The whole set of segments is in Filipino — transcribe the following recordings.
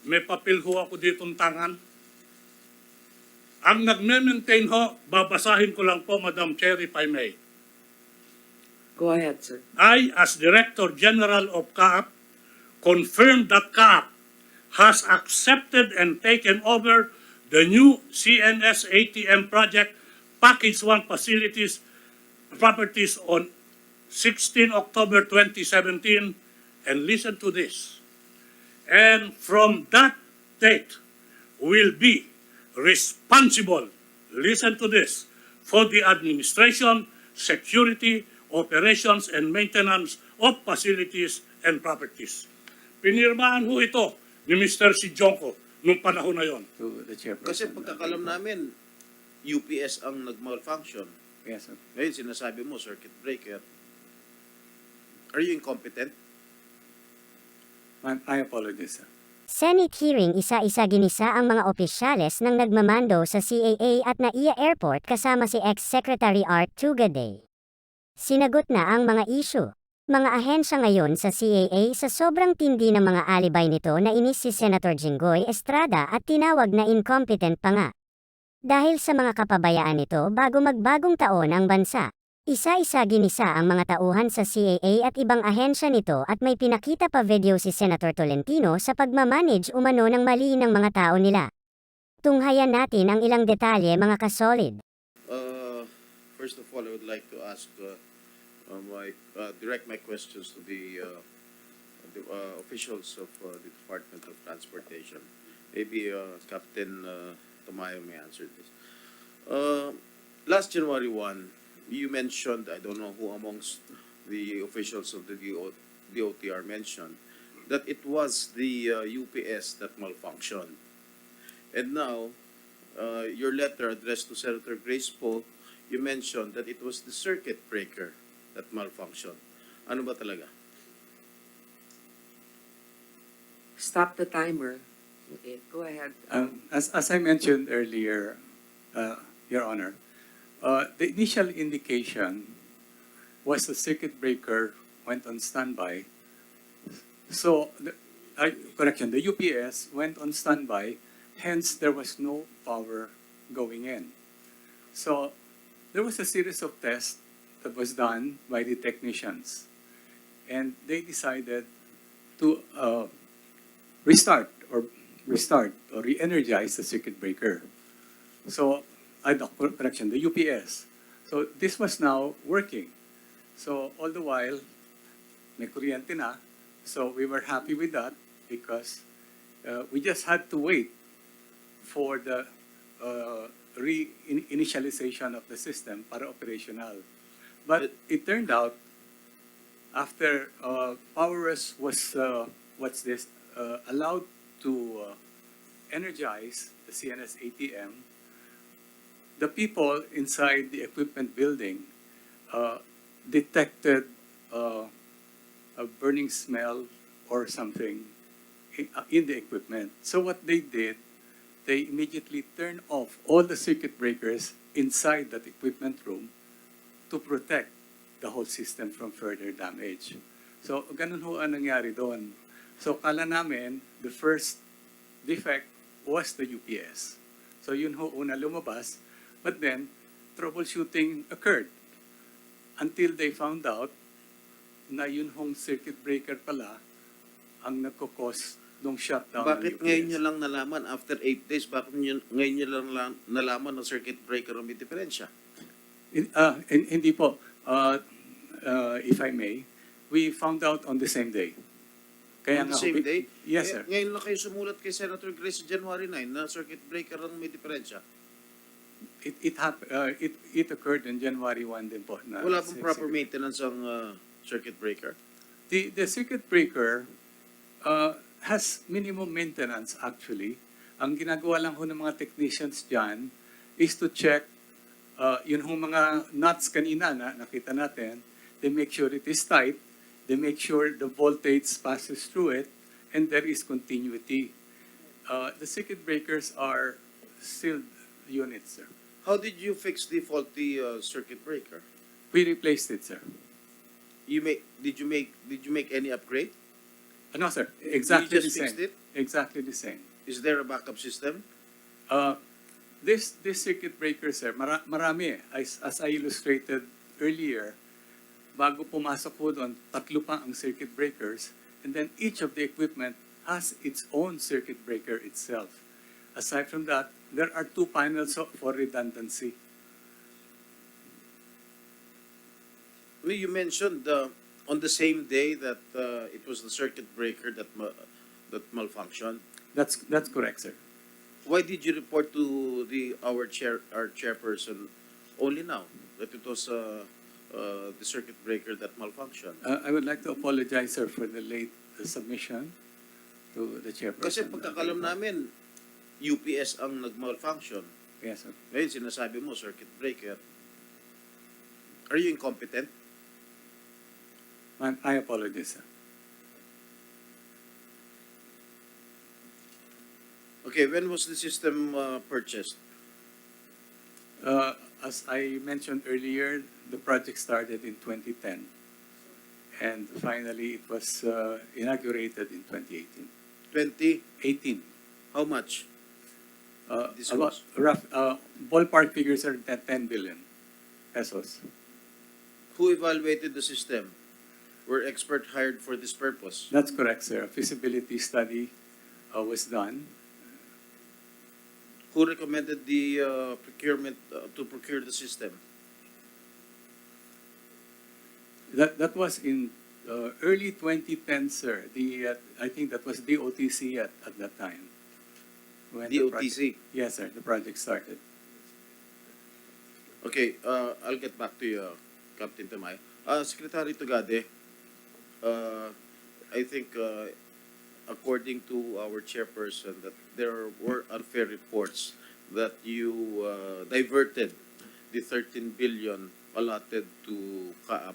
May papel ho ako ditong tangan. Ang nagme-maintain ho, babasahin ko lang po, Madam Chair, if I may. Go ahead, sir. I, as Director General of CAAP, confirm that CAAP has accepted and taken over the new CNS ATM project Package 1 facilities properties on 16 October 2017. And listen to this. And from that date will be responsible, listen to this, for the administration, security, operations, and maintenance of facilities and properties. Pinirmahan ho ito ni Mr. Jinggoy nung panahon na yon. To the chairperson. Kasi pagkakalam namin, UPS ang nag-malfunction. Yes, sir. Ngayon sinasabi mo, circuit breaker. Are you incompetent? I apologize, sir. Senate hearing isa-isa ginisa ang mga opisyales ng nagmamando sa CAA at NAIA Airport kasama si ex-Secretary Art Tugade. Sinagot na ang mga issue. Mga ahensya ngayon sa CAA sa sobrang tindi ng mga alibay nito na inis si Senator Jinggoy Estrada at tinawag na incompetent pa nga. Dahil sa mga kapabayaan nito bago magbagong taon ang bansa. Isa-isa ginisa ang mga tauhan sa CAA at ibang ahensya nito at may pinakita pa video si Sen.Tolentino sa pagmamanage umano ng mali ng mga tao nila. Tunghayan natin ang ilang detalye mga kasolid. First of all, I would like to ask direct my questions to the officials of the Department of Transportation. Maybe Captain Tamayo may answer this. Last January 1, you mentioned, I don't know who amongst the officials of the DOTR mentioned, that it was the UPS that malfunctioned. And now, your letter addressed to Senator Grace Poe, you mentioned that it was the circuit breaker that malfunctioned. Ano ba talaga? Stop the timer. Okay, go ahead. As I mentioned earlier, Your Honor, the initial indication was the circuit breaker went on standby. So, the UPS went on standby, hence there was no power going in. So, there was a series of tests that was done by the technicians. And they decided to restart or re-energize the circuit breaker. So, the UPS. So, this was now working. So, all the while, may kuryente na. So, we were happy with that because we just had to wait for the re-initialization of the system para operational. But it turned out, after Powers was allowed to energize the CNS ATM, the people inside the equipment building detected a burning smell or something in the equipment. So what they did, they immediately turned off all the circuit breakers inside that equipment room to protect the whole system from further damage. So ganun ho ang nangyari doon. So kala namin, the first defect was the UPS. So yun ho una lumabas, but then troubleshooting occurred until they found out na yun hong circuit breaker pala ang nagkakos ng shutdown Bakit ng UPS. ngayon nyo lang nalaman, after 8 days, bakit ngayon nyo lang nalaman na circuit breaker ang may diferensya? Hindi po. If I may, we found out on the same day. Kaya On the nga, same day? Yes, sir. Ngayon lang kayo sumulat kay Senator Grace sa January 9 na circuit breaker ang may diferensya. It occurred on January 1 din po. Na Wala pong proper maintenance ang circuit breaker. The circuit breaker has minimum maintenance actually. Ang ginagawa lang ho ng mga technicians dyan is to check yun hong mga nuts kanina na nakita natin. They make sure it is tight. They make sure the voltage passes through it and there is continuity. The circuit breakers are sealed units, sir. How did you fix the faulty circuit breaker? We replaced it, sir. Did you make any upgrade? No, sir. Exactly the just fixed same. it? Exactly the same. Is there a backup system? This circuit breaker, sir, marami eh. As I illustrated earlier, bago pumasok po doon, 3 pa ang circuit breakers, and then each of the equipment has its own circuit breaker itself. Aside from that, there are 2 panels for redundancy. Well, you mentioned on the same day that it was the circuit breaker that malfunctioned. That's correct, sir. Why did you report to our chairperson only now that it was the circuit breaker that malfunctioned? I would like to apologize, sir, for the late submission to the chairperson. Kasi pagkakalam namin, UPS ang nag-malfunction. Yes, sir. Ngayon sinasabi mo circuit breaker. Are you incompetent? I apologize, sir. Okay, when was the system purchased? As I mentioned earlier, the project started in 2010, and finally it was inaugurated in 2018. 20? 18. How much? This About was? rough ballpark figures are 10 billion pesos. Who evaluated the system? Were experts hired for this purpose? That's correct, sir. A feasibility study was done. Who recommended the procurement to procure the system? That was in early 2010, sir. I think that was DOTC at that time. When the DOTC? Yes, sir. The project started. Okay, I'll get back to you, Captain Tamay. Secretary Tugade, I think according to our chairperson that there were unfair reports that you diverted the 13 billion allotted to CAAP.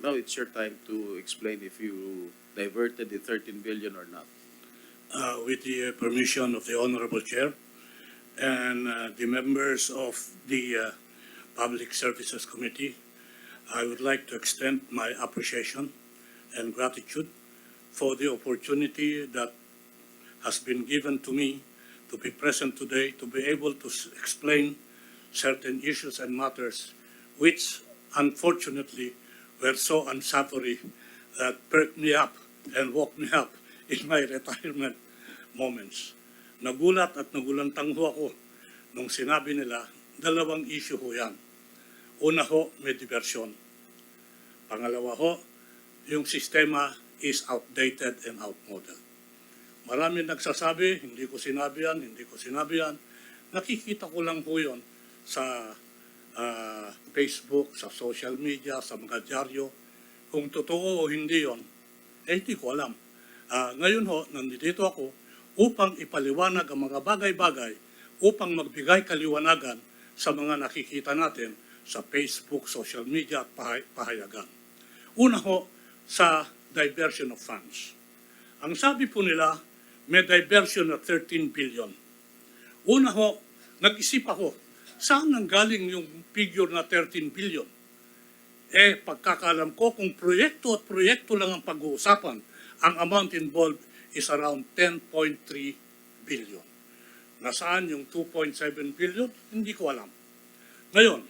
Now it's your time to explain if you diverted the 13 billion or not. With the permission of the Honorable Chair and the members of the Public Services Committee, I would like to extend my appreciation and gratitude for the opportunity that has been given to me to be present today, to be able to explain certain issues and matters which unfortunately were so unsavory that perked me up and woke me up in my retirement moments. Nagulat at nagulantang ho ako nung sinabi nila, 2 issue ho yan. Una ho, may diversyon. Pangalawa ho, yung sistema is outdated and outmoded. Marami nagsasabi, hindi ko sinabi yan. Nakikita ko lang po yun sa Facebook, sa social media, sa mga dyaryo. Kung totoo o hindi yon, hindi ko alam. Ngayon ho, nandito ako upang ipaliwanag ang mga bagay-bagay, upang magbigay kaliwanagan sa mga nakikita natin sa Facebook, social media at pahayagan. Una ho, sa diversion of funds. Ang sabi po nila, may diversion of 13 billion. Una ho, nag-isip ako, saan nanggaling yung figure na 13 billion? Pagkakalam ko, kung proyekto at proyekto lang ang pag-uusapan, ang amount involved is around 10.3 billion. Nasaan yung 2.7 billion? Hindi ko alam. Ngayon,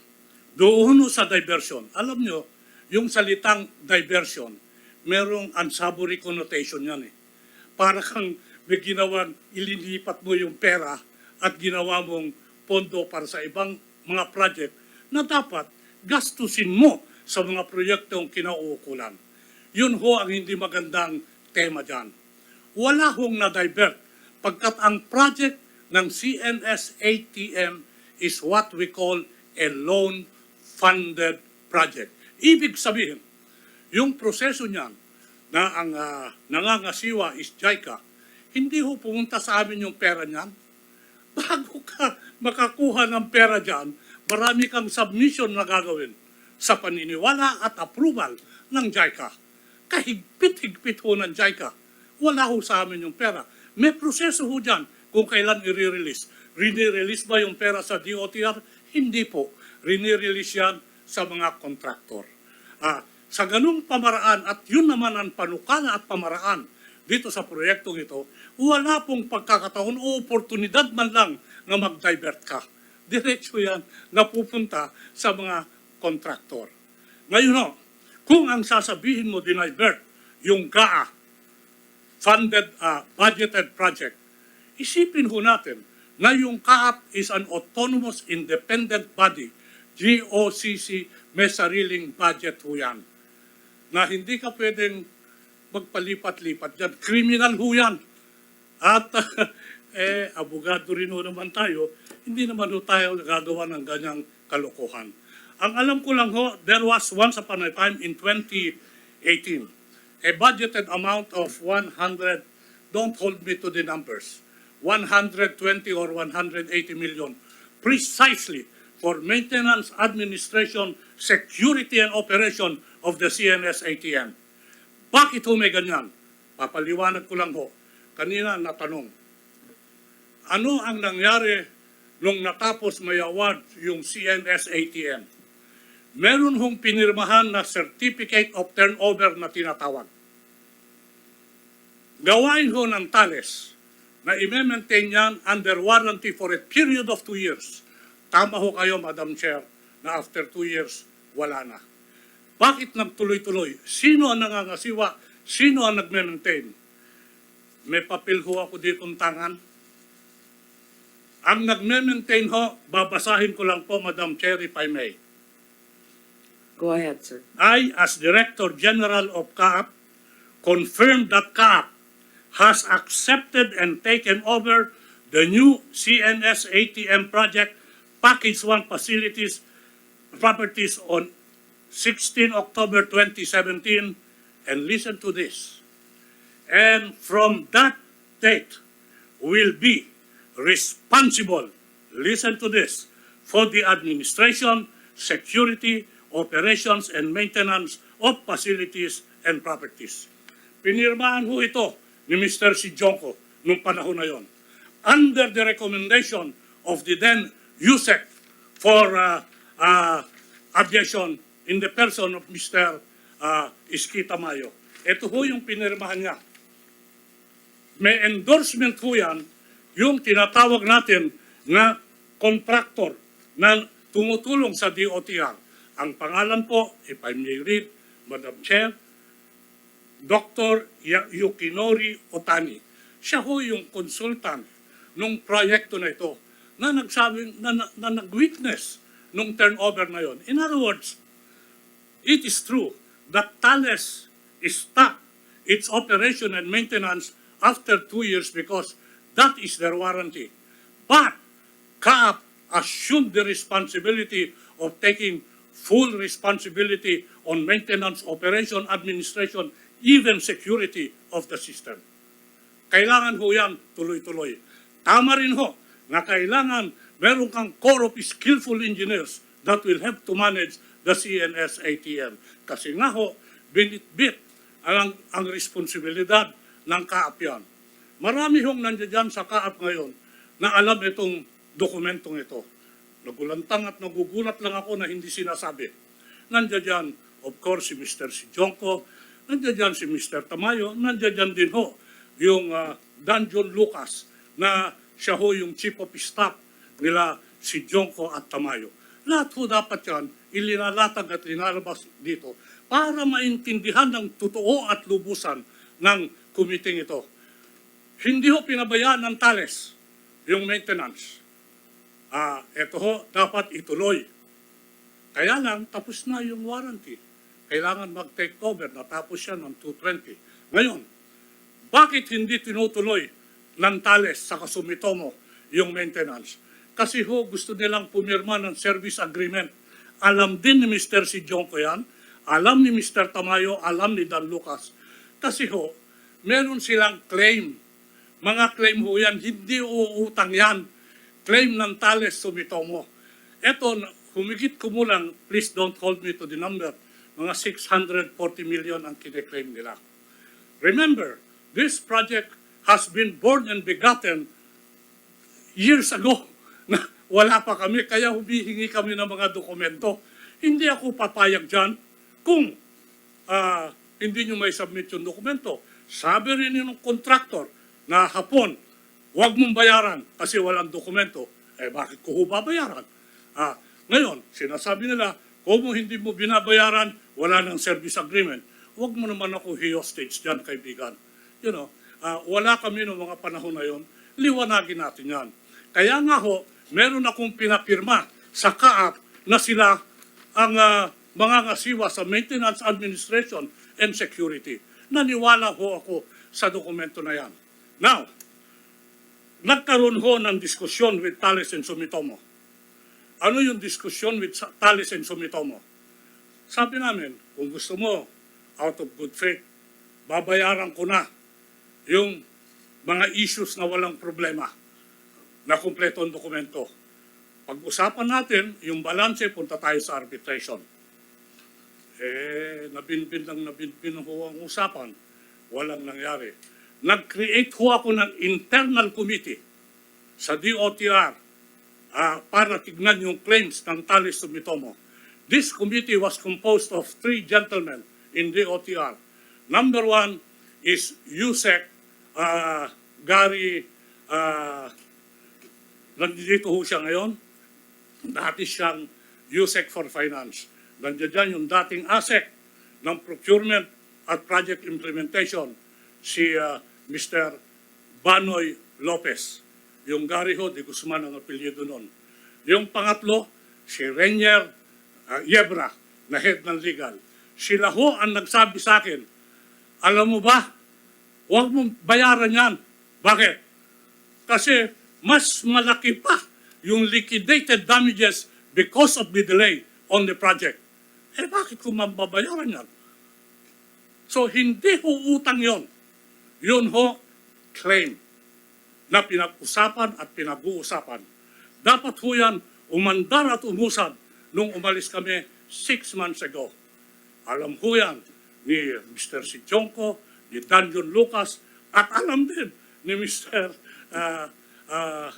doon sa diversion, alam nyo, yung salitang diversion, merong unsavory connotation yan eh. Para kang may ginawang ililipat mo yung pera at ginawa mong pondo para sa ibang mga project na dapat gastusin mo sa mga proyektong kinauukulan. Yun ho ang hindi magandang tema dyan. Wala hong na-divert pagkat ang project ng CNS-ATM is what we call a loan-funded project. Ibig sabihin, yung proseso niyan na ang nangangasiwa is JICA, hindi ho pumunta sa amin yung pera niyan. Bago ka makakuha ng pera dyan, marami kang submission na gagawin sa paniniwala at approval ng JICA. Kahigpit-higpit ho ng JICA. Wala ho sa amin yung pera. May proseso ho dyan kung kailan i-release. Rini-release ba yung pera sa DOTR? Hindi po. Rini-release yan sa mga kontraktor. Sa ganung pamaraan, at yun naman ang panukala at pamaraan dito sa proyektong ito, wala pong pagkakataon o oportunidad man lang na mag-divert ka. Diretso yan napupunta sa mga kontraktor. Ngayon ho, kung ang sasabihin mo dinivert yung GAA, funded, budgeted project, isipin ho natin na yung CAAP is an autonomous independent body, GOCC, may sariling budget ho yan. Na hindi ka pwedeng magpalipat-lipat dyan. Criminal ho yan. At abogado rin ho naman tayo, hindi naman ho tayo nagagawa ng ganyang kalokohan. Ang alam ko lang ho, there was once upon a time in 2018, a budgeted amount of 100, don't hold me to the numbers, 120 or 180 million, precisely for maintenance, administration, security, and operation of the CNS ATM. Bakit ho may ganyan? Papaliwanag ko lang ho. Kanina natanong, ano ang nangyari nung natapos may award yung CNS ATM? Meron hong pinirmahan na Certificate of Turnover na tinatawag. Gawain ho ng Thales na i-maintain yan under warranty for a period of 2 years. Tama ho kayo, Madam Chair, na after 2 years, wala na. Bakit nagtuloy-tuloy? Sino ang nangangasiwa? Sino ang nag-maintain? May papel ho ako ditong tangan. Ang nag-maintain ho, babasahin ko lang po, Madam Chair, if I may. Go ahead, sir. I, as Director General of CAAP, confirm that CAAP has accepted and taken over the new CNS ATM project Package 1 facilities properties on 16 October 2017, and listen to this. And from that date will be responsible, listen to this, for the administration, security, operations, and maintenance of facilities and properties. Pinirmahan ho ito ni Mr. Jinggoy nung panahon na yon, under the recommendation of the then USEC for aviation in the person of Mr. Iski Tamayo. Ito ho yung pinirmahan niya. May endorsement ho yan, yung tinatawag natin na contractor na tumutulong sa DOTR. Ang pangalan po, if I may read, Madam Chair, Dr. Yukinori Otani. Siya ho yung consultant nung proyekto na ito na nagsabing, na nag-witness nung turnover na yon. In other words, it is true that Thales stopped its operation and maintenance after 2 years because that is their warranty. But CAAP assumed the responsibility of taking full responsibility on maintenance, operation, administration, even security of the system. Kailangan ho yan tuloy-tuloy. Tama rin ho na kailangan meron kang core of skillful engineers that will have to manage the CNS ATM. Kasi nga ho, binit-bit ang responsibilidad ng CAAP yan. Marami hong nandiyan sa CAAP ngayon na alam itong dokumentong ito. Nagulantang at nagugulat lang ako na hindi sinasabi. Nandiyan, of course, si Mr. Jinggoy, nandiyan si Mr. Tamayo, nandiyan din ho yung Danjon Lucas na siya ho yung chief of staff nila si Jinggoy at Tamayo. Lahat ho dapat yan ilinalatag at linalabas dito para maintindihan ng totoo at lubusan ng committee ito. Hindi ho pinabayaan ng Thales yung maintenance. Ito ho, dapat ituloy. Kaya lang, tapos na yung warranty. Kailangan mag-take over, natapos siya ng 220. Ngayon, bakit hindi tinutuloy ng Thales sa Sumitomo yung maintenance? Kasi ho, gusto nilang pumirma ng service agreement. Alam din ni Mr. Jinggoy yan, alam ni Mr. Tamayo, alam ni Dan Lucas. Kasi ho, meron silang claim. Mga claim ho yan, hindi uutang yan. Claim ng Thales Sumitomo. Ito, humigit kumulang, please don't hold me to the number, mga 640 million ang kine-claim nila. Remember, this project has been born and begotten years ago na wala pa kami, kaya humihingi kami ng mga dokumento. Hindi ako papayag dyan kung hindi nyo may submit yung dokumento. Sabi rin yung contractor na hapon, huwag mong bayaran kasi walang dokumento. Eh bakit ko ho babayaran? Ngayon, sinasabi nila, kung hindi mo binabayaran, wala ng service agreement. Huwag mo naman ako hostage dyan, kaibigan. Wala kami noong mga panahon na yon. Liwanagin natin yan. Kaya nga ho, meron akong pinapirma sa kaap na sila ang mga ngasiwa sa Maintenance Administration and Security. Naniwala ho ako sa dokumento na yan. Now, nagkaroon ho ng diskusyon with Thales and Sumitomo. Ano yung diskusyon with Thales and Sumitomo? Sabi namin, kung gusto mo, out of good faith, babayaran ko na yung mga issues na walang problema na kumpleto ang dokumento. Pag-usapan natin, yung balance, punta tayo sa arbitration. Nabinbin ho ang usapan. Walang nangyari. Nag-create ho ako ng internal committee sa DOTR para tignan yung claims ng Thales Sumitomo. This committee was composed of 3 gentlemen in DOTR. Number 1 is Yusek Gary, nandito ho siya ngayon. Dati siyang Yusek for Finance. Nandiyan dyan yung dating ASEC ng Procurement at Project Implementation, si Mr. Banoy Lopez. Yung Gary ho, di Guzman ang apelyido nun. Yung pangatlo, si Renier Yebra, na head ng legal. Sila ho ang nagsabi sa akin, alam mo ba, huwag mong bayaran yan. Bakit? Kasi mas malaki pa yung liquidated damages because of the delay on the project. Eh bakit ko mababayaran yan? So hindi ho utang yon. Yun ho, claim na pinag-usapan at pinag-uusapan. Dapat ho yan umandar at umusad nung umalis kami 6 months ago. Alam ho yan ni Mr. Sidjonko, ni Danjon Lucas, at alam din ni Mr.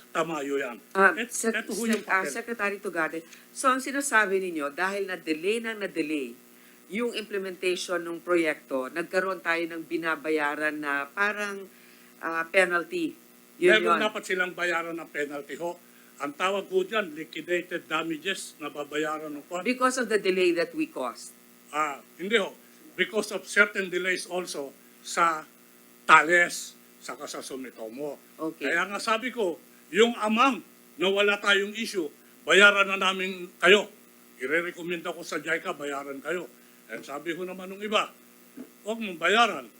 Tamayo yan. Ito ho yung papel. Secretary Tugade, so ang sinasabi ninyo, dahil na-delay yung implementation ng proyekto, nagkaroon tayo ng binabayaran na parang penalty. Meron dapat silang bayaran ng penalty ho. Ang tawag po dyan, liquidated damages na babayaran ng kwan. Because of the delay that we caused. Hindi ho. Because of certain delays also sa Thales, saka sa Sumitomo. Okay. Kaya nga sabi ko, yung amount na wala tayong issue, bayaran na namin kayo. Ire-recommenda ko sa JICA, bayaran kayo. And sabi ko naman ng iba, huwag mong bayaran.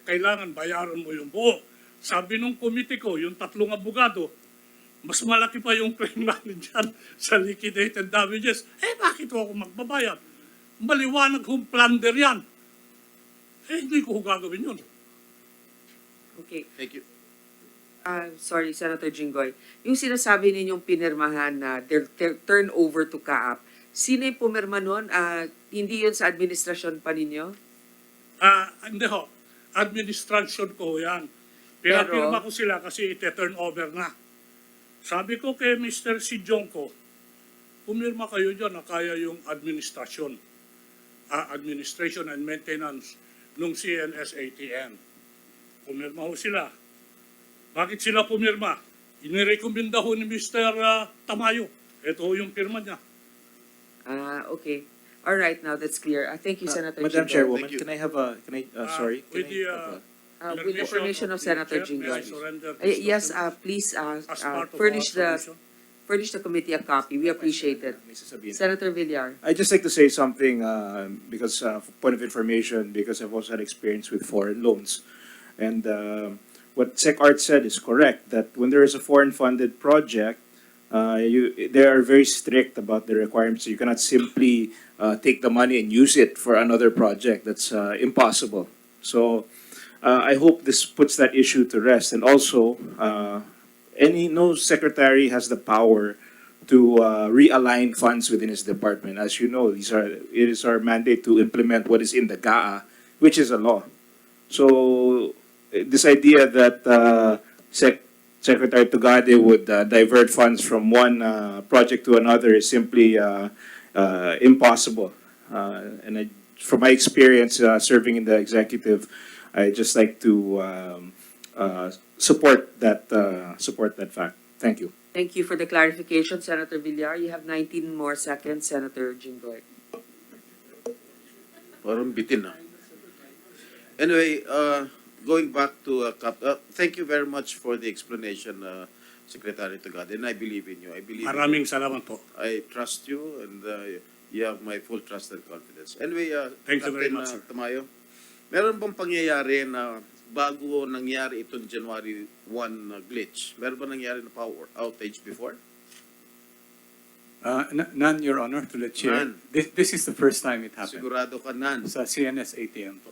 Kailangan bayaran mo yung buo. Sabi nung committee ko, yung 3 abogado, mas malaki pa yung claim namin dyan sa liquidated damages. Eh, bakit ako magbabayad? Maliwanag kung plunder yan. Eh, hindi ko gagawin yun. Okay. Thank you. Sorry, Senator Jinggoy. Yung sinasabi ninyong pinirmahan na turn over to CAAP, sino yung pumirma nun? Hindi yun sa administrasyon pa ninyo? Hindi ho. Administration ko yan. Pinapirma ko sila kasi ite-turn over na. Sabi ko kay Mr. Sidjonko, pumirma kayo dyan na kaya yung administration and maintenance nung CNS-ATM. Pumirma ho sila. Bakit sila pumirma? Inirekomenda ho ni Mr. Tamayo. Ito ho yung pirma niya. Okay. All right, now that's clear. Thank you, Senator Madam Jinggoy. Chairwoman, Thank you. can I have a, sorry? With the With the permission of Senator Jinggoy. Jinggoy. Yes, please furnish the committee a copy. We appreciate it. Mrs. Sabina. Senator Villar. I'd just like to say something because point of information, because I've also had experience with foreign loans. And what SecArt said is correct, that when there is a foreign-funded project, they are very strict about the requirements. You cannot simply take the money and use it for another project. That's impossible. So I hope this puts that issue to rest. And also, no secretary has the power to realign funds within his department. As you know, it is our mandate to implement what is in the GAA, which is a law. So this idea that Secretary Tugade would divert funds from one project to another is simply impossible. And from my experience serving in the executive, I just like to support that fact. Thank you. Thank you for the clarification, Senator Villar. You have 19 more seconds, Senator Jinggoy. Parang bitin na. Anyway, going back to thank you very much for the explanation, Secretary Tugade, and I believe in you. I believe Maraming salamat po. I trust you, and you have my full trust and confidence. Anyway, Thank you very Captain, much, sir. Tamayo, meron bang pangyayari na bago nangyari itong January 1 glitch? Meron ba nangyari na power outage before? None, Your Honor, to the chair. None. This is the first time it happened. Sigurado ka nan. Sa CNS ATM po.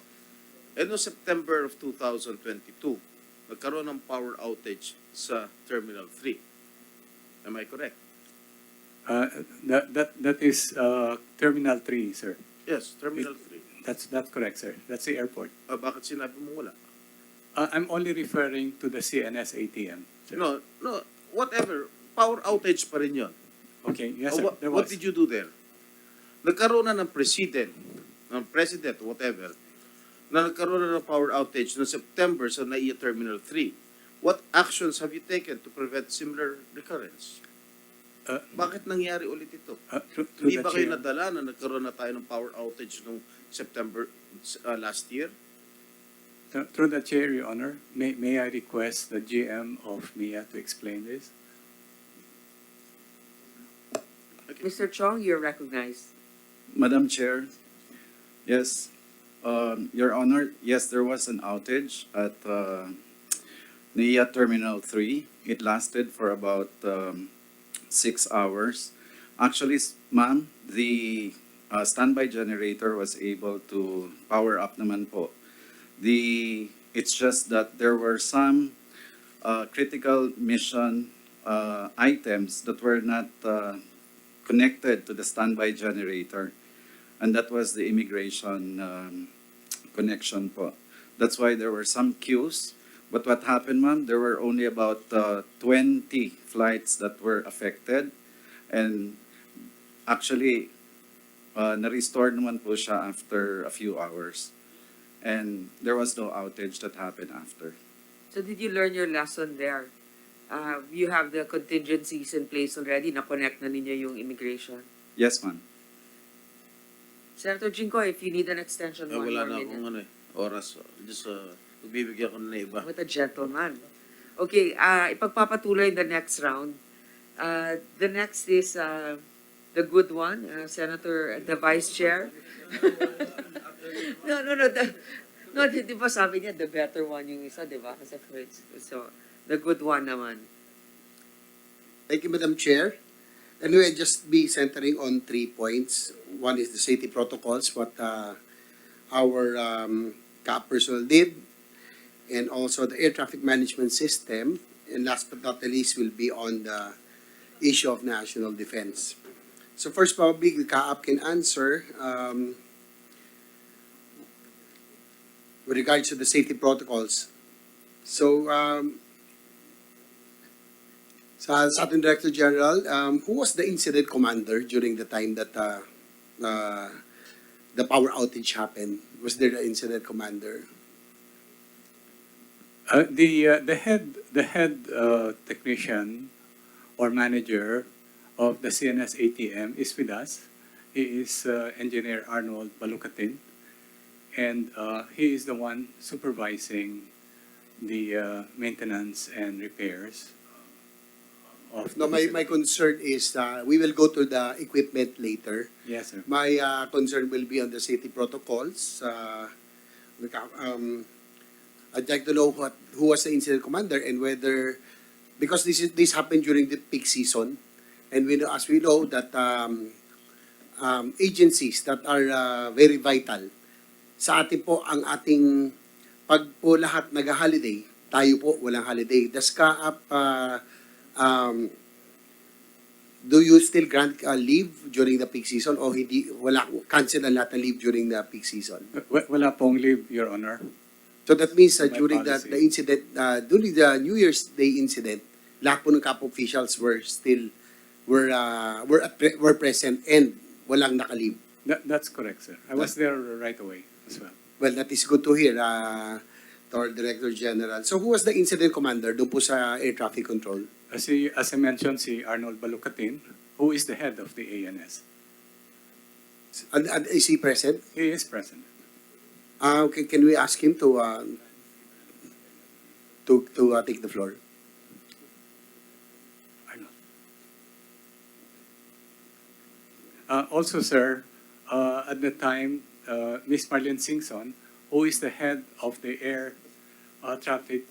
No September of 2022, nagkaroon ng power outage sa Terminal 3. Am I correct? That is Terminal 3, sir. Yes, Terminal 3. That's correct, sir. That's the airport. Bakit sinabi mo wala? I'm only referring to the CNS ATM, sir. No, whatever. Power outage pa rin yun. Okay, yes, sir. There What was. did you do there? Nagkaroon na ng president, whatever, na nagkaroon na ng power outage noong September sa NAIA Terminal 3. What actions have you taken to prevent similar recurrence? Bakit nangyari ulit ito? Through Hindi the ba kayo chair. nadala na nagkaroon na tayo ng power outage noong September last year? Through the chair, Your Honor, may I request the GM of MIA to explain this? Mr. Chong, you're recognized. Madam Chair, yes, Your Honor, yes, there was an outage at NIA Terminal 3. It lasted for about 6 hours. Actually, ma'am, the standby generator was able to power up naman po. It's just that there were some critical mission items that were not connected to the standby generator, and that was the immigration connection po. That's why there were some queues. But what happened, ma'am, there were only about 20 flights that were affected, and actually, na-restore naman po siya after a few hours. And there was no outage that happened after. So did you learn your lesson there? You have the contingencies in place already, na-connect na ninyo yung immigration. Yes, ma'am. Senator Jinggoy, if you need an extension, one Wala more na akong minute. oras. Just magbibigyan ko na iba. What a gentleman. Okay, ipagpapatuloy the next round. The next is the good one, Senator, the Vice Chair. No, di ba sabi niya, the better one yung isa, di ba? Kasi so, the good one naman. Thank you, Madam Chair. Anyway, I'll just be centering on 3 points. One is the safety protocols, what our CAP personnel did, and also the air traffic management system. And last but not the least will be on the issue of national defense. So first, probably the CAP can answer with regards to the safety protocols. So, sa ating Director General, who was the incident commander during the time that the power outage happened? Was there an incident commander? The head technician or manager of the CNS ATM is with us. He is Engineer Arnold Balucatin, and he is the one supervising the maintenance and repairs of No, my concern is we will go to the equipment later. Yes, sir. My concern will be on the safety protocols. I'd like to know who was the incident commander and whether, because this happened during the peak season, and as we know that agencies that are very vital sa atin po, ang ating pag po lahat nag-holiday, tayo po walang holiday. Does CAAP do you still grant leave during the peak season o hindi, wala, cancel ang lahat ng leave during the peak season? Wala pong leave, Your Honor. So that means By during policy. the incident, during the New Year's Day incident, lahat po ng CAAP officials were present and walang naka-leave. That's correct, sir. I was there right away as well. Well, that is good to hear, to our Director General. So who was the incident commander doon po sa air traffic control? As I mentioned, si Arnold Balucatin, who is the head of the ANS. And is he present? He is present. Okay, can we ask him to take the floor? Arnold. Also, sir, at the time, Miss Marlene Singson, who is the head of the air traffic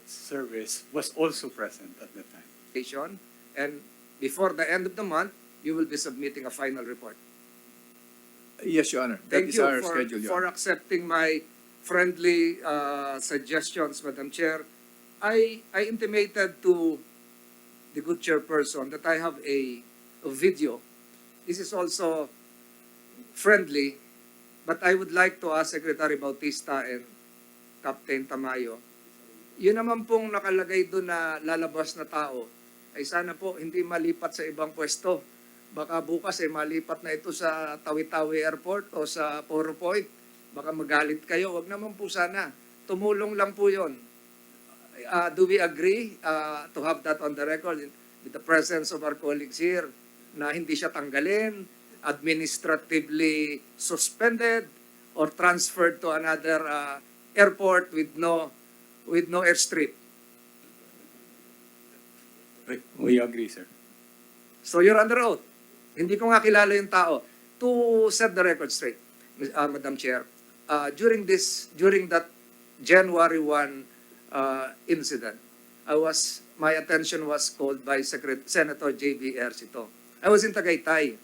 service, was also present at the time. Station, and before the end of the month, you will be submitting a final report. Yes, Your Honor. That Thank is you our schedule, Your for Honor. accepting my friendly suggestions, Madam Chair. I intimated to the good chairperson that I have a video. This is also friendly, but I would like to ask Secretary Bautista and Captain Tamayo, yun naman pong nakalagay doon na lalabas na tao, ay sana po hindi malipat sa ibang pwesto. Baka bukas ay malipat na ito sa Tawi-Tawi Airport o sa Poro Point. Baka magalit kayo. Wag naman po sana. Tumulong lang po yun. Do we agree to have that on the record with the presence of our colleagues here na hindi siya tanggalin, administratively suspended, or transferred to another airport with no airstrip? We agree, sir. So you're under oath. Hindi ko nga kilala yung tao. To set the record straight, Madam Chair, during that January 1 incident, my attention was called by Senator J.B. Ercito. I was in Tagaytay.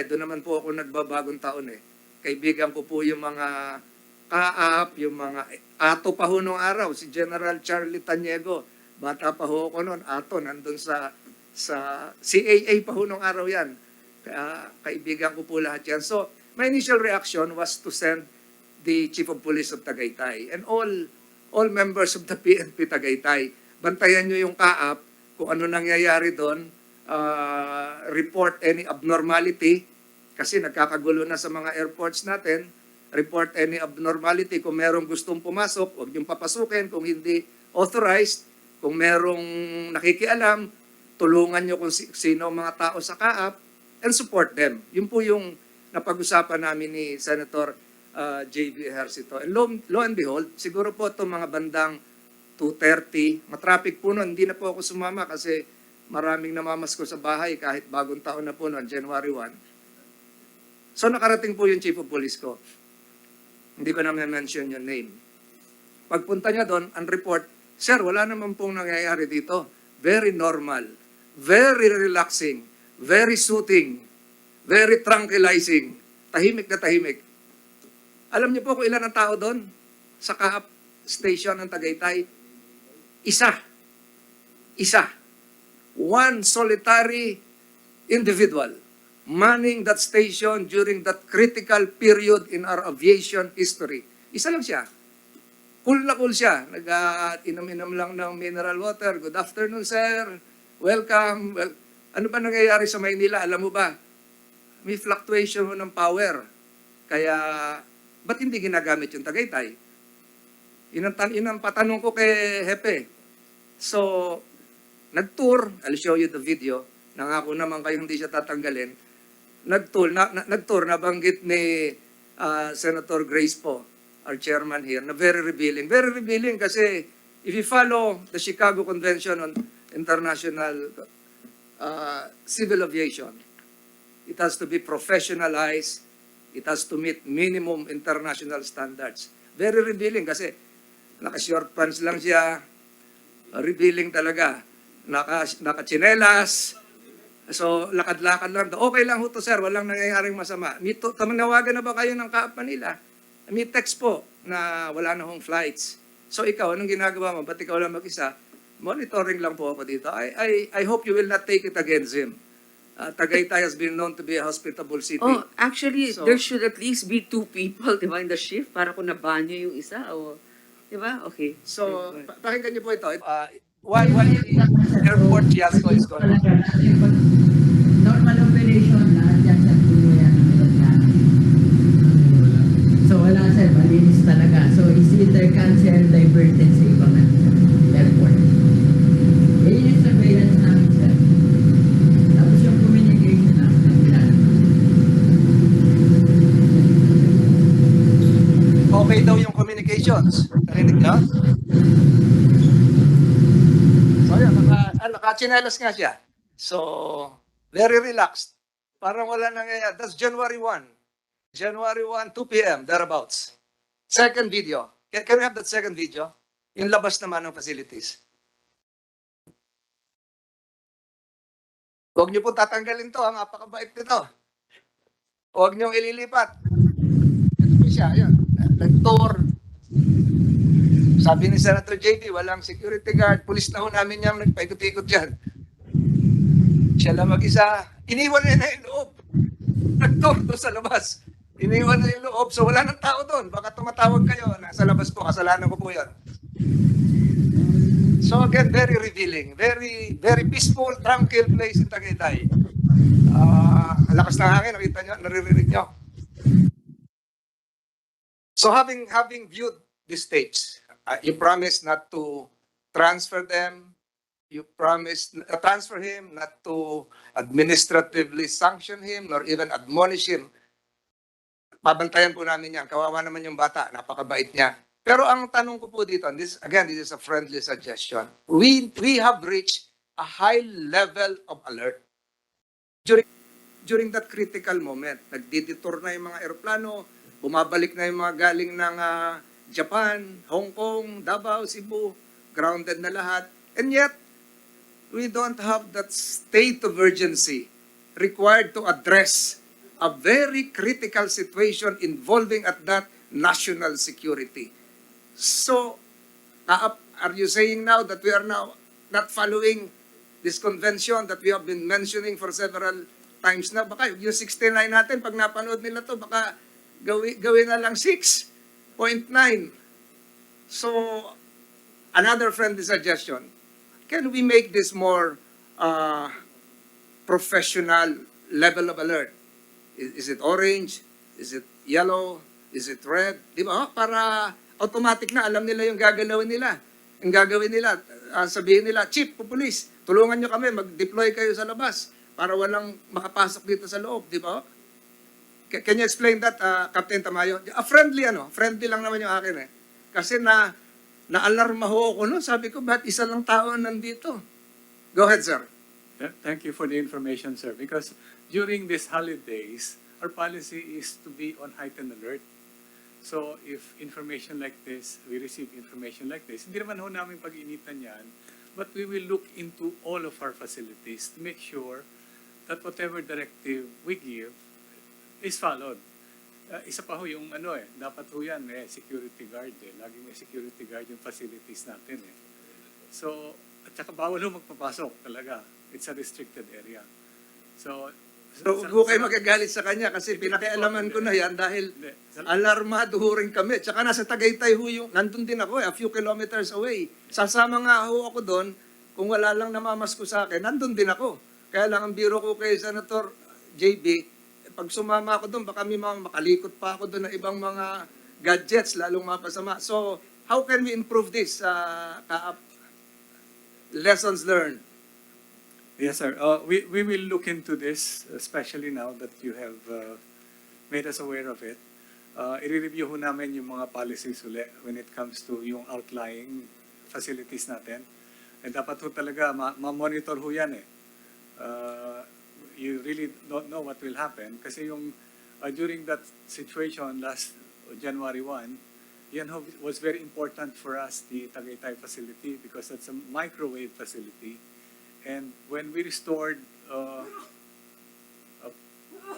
Doon naman po ako nagbabagong taon eh. Kaibigan ko po yung mga kaap, yung mga ato pa ho nung araw, si General Charlie Tanyego. Bata pa ho ako noon, ato, nandun sa CAA pa ho nung araw yan. Kaya kaibigan ko po lahat yan. So, my initial reaction was to send the Chief of Police of Tagaytay and all members of the PNP Tagaytay. Bantayan nyo yung kaap, kung ano nangyayari doon, report any abnormality, kasi nagkakagulo na sa mga airports natin, report any abnormality. Kung merong gustong pumasok, huwag niyong papasukin. Kung hindi authorized, kung merong nakikialam, tulungan niyo kung sino mga tao sa kaap and support them. Yun po yung napag-usapan namin ni Senator J.B. Ejercito. And lo and behold, siguro po itong mga bandang 2:30, matraffic po noon, hindi na po ako sumama kasi maraming namamasko sa bahay kahit bagong taon na po noon, January 1. So nakarating po yung Chief of Police ko. Hindi ko na mention yung name. Pagpunta niya doon, ang report, sir, wala naman pong nangyayari dito. Very normal, very relaxing, very soothing, very tranquilizing. Tahimik na tahimik. Alam niyo po kung ilan ang tao doon sa Kaap Station ng Tagaytay? Isa. One solitary individual manning that station during that critical period in our aviation history. Isa lang siya. Cool na cool siya. Nag-inom-inom lang ng mineral water. Good afternoon, sir. Welcome. Well, ano ba nangyayari sa Maynila? Alam mo ba? May fluctuation ng power. Kaya, ba't hindi ginagamit yung Tagaytay? Yun ang patanong ko kay Hepe. So, nag-tour. I'll show you the video. Nangako naman kayo hindi siya tatanggalin. Nag-tour, nabanggit ni Senator Grace po, our chairman here, na very revealing. Very revealing kasi if you follow the Chicago Convention on International Civil Aviation, it has to be professionalized, it has to meet minimum international standards. Very revealing kasi naka-short pants lang siya, revealing talaga, naka-chinelas, so lakad-lakad lang. Okay lang ho to, sir, walang nangyayaring masama. Tamawagan na ba kayo ng Kaap Manila? May text po na wala na hong flights. So ikaw, anong ginagawa mo? Ba't ikaw lang mag-isa? Monitoring lang po ako dito. I hope you will not take it against him. Tagaytay has been known to be a hospitable city. Oh, actually, So- there should at least be 2 people, di ba, in the shift para kung nabanyo yung isa. O, di ba? Okay. So, pakinggan niyo po ito. While the airport fiasco is going on. Normal operation, lahat yan sa tuloy. talaga. So, is either cancel, diverted sa ibang airport. Yun yung surveillance namin, sir. Tapos yung communication namin ng plan. Okay daw yung communications. Narinig niyo? So, yun, naka-chinelas nga siya. So, very relaxed. Parang wala nangyayari. That's January 1. January 1, 2 p.m., thereabouts. Second video. Can we have that second video? Yung labas naman ng facilities. Huwag niyo po tatanggalin to, ang apakabait nito. Huwag niyong ililipat. Ito po siya, yun. Nag-tour. Sabi ni Senator JB, walang security guard. Pulis na ho namin yung nagpaikot-ikot dyan. Siya lang mag-isa. Iniwan niya na yung loob. Nag-tour doon sa labas. Iniwan na yung loob. So wala nang tao doon. Baka tumatawag kayo. Nasa labas po. Kasalanan ko po yan. So again, very revealing. Very, very peaceful, tranquil place in Tagaytay. Lakas ng hangin. Nakita nyo? Naririnig nyo? So having viewed this stage, you promise not to transfer them. You promise transfer him, not to administratively sanction him, nor even admonish him. Pabantayan po namin yan. Kawawa naman yung bata. Napakabait niya. Pero ang tanong ko po dito, and this is a friendly suggestion. We have reached a high level of alert during that critical moment. Nagdidetour na yung mga eroplano, bumabalik na yung mga galing ng Japan, Hong Kong, Davao, Cebu, grounded na lahat. And yet, we don't have that state of urgency required to address a very critical situation involving at that national security. So, are you saying now that we are now not following this convention that we have been mentioning for several times na? Baka yung 69 natin, pag napanood nila to, baka gawin na lang 6.9. So, another friendly suggestion, can we make this more professional level of alert? Is it orange? Is it yellow? Is it red? Di ba? Para automatic na alam nila yung gagawin nila. Yung gagawin nila, sabihin nila, Chief, Police, tulungan nyo kami, mag-deploy kayo sa labas para walang makapasok dito sa loob. Di ba? Can you explain that, Captain Tamayo? Friendly lang naman yung akin eh. Kasi na-alarma ho ako, no? Sabi ko, ba't isa lang tao nandito? Go ahead, sir. Thank you for the information, sir. Because during these holidays, our policy is to be on heightened alert. So if information like this, we receive information like this, hindi naman ho namin pag-initan yan, but we will look into all of our facilities to make sure that whatever directive we give is followed. Isa pa ho yung dapat ho yan, security guard Laging may security guard yung facilities natin So, at saka bawal ho magpapasok talaga. It's a restricted area. So huwag ho kayo magagalit sa kanya kasi pinakialaman ko na yan dahil alarmado ho rin kami. Tsaka nasa Tagaytay ho yung, nandun din ako a few kilometers away. Sasama nga ho ako doon, kung wala lang namamasko sa akin, nandun din ako. Kaya lang ang biro ko kay Senator JB, pag sumama ako doon, baka may makalikot pa ako doon ng ibang mga gadgets, lalong mapasama. So, how can we improve this? Lessons learned. Yes, sir. We will look into this, especially now that you have made us aware of it. I-review ho namin yung mga policies ulit when it comes to yung outlying facilities natin. And dapat ho talaga ma-monitor ho yan You really don't know what will happen. Kasi yung during that situation last January 1, yan ho was very important for us, the Tagaytay facility, because that's a microwave facility. And when we restored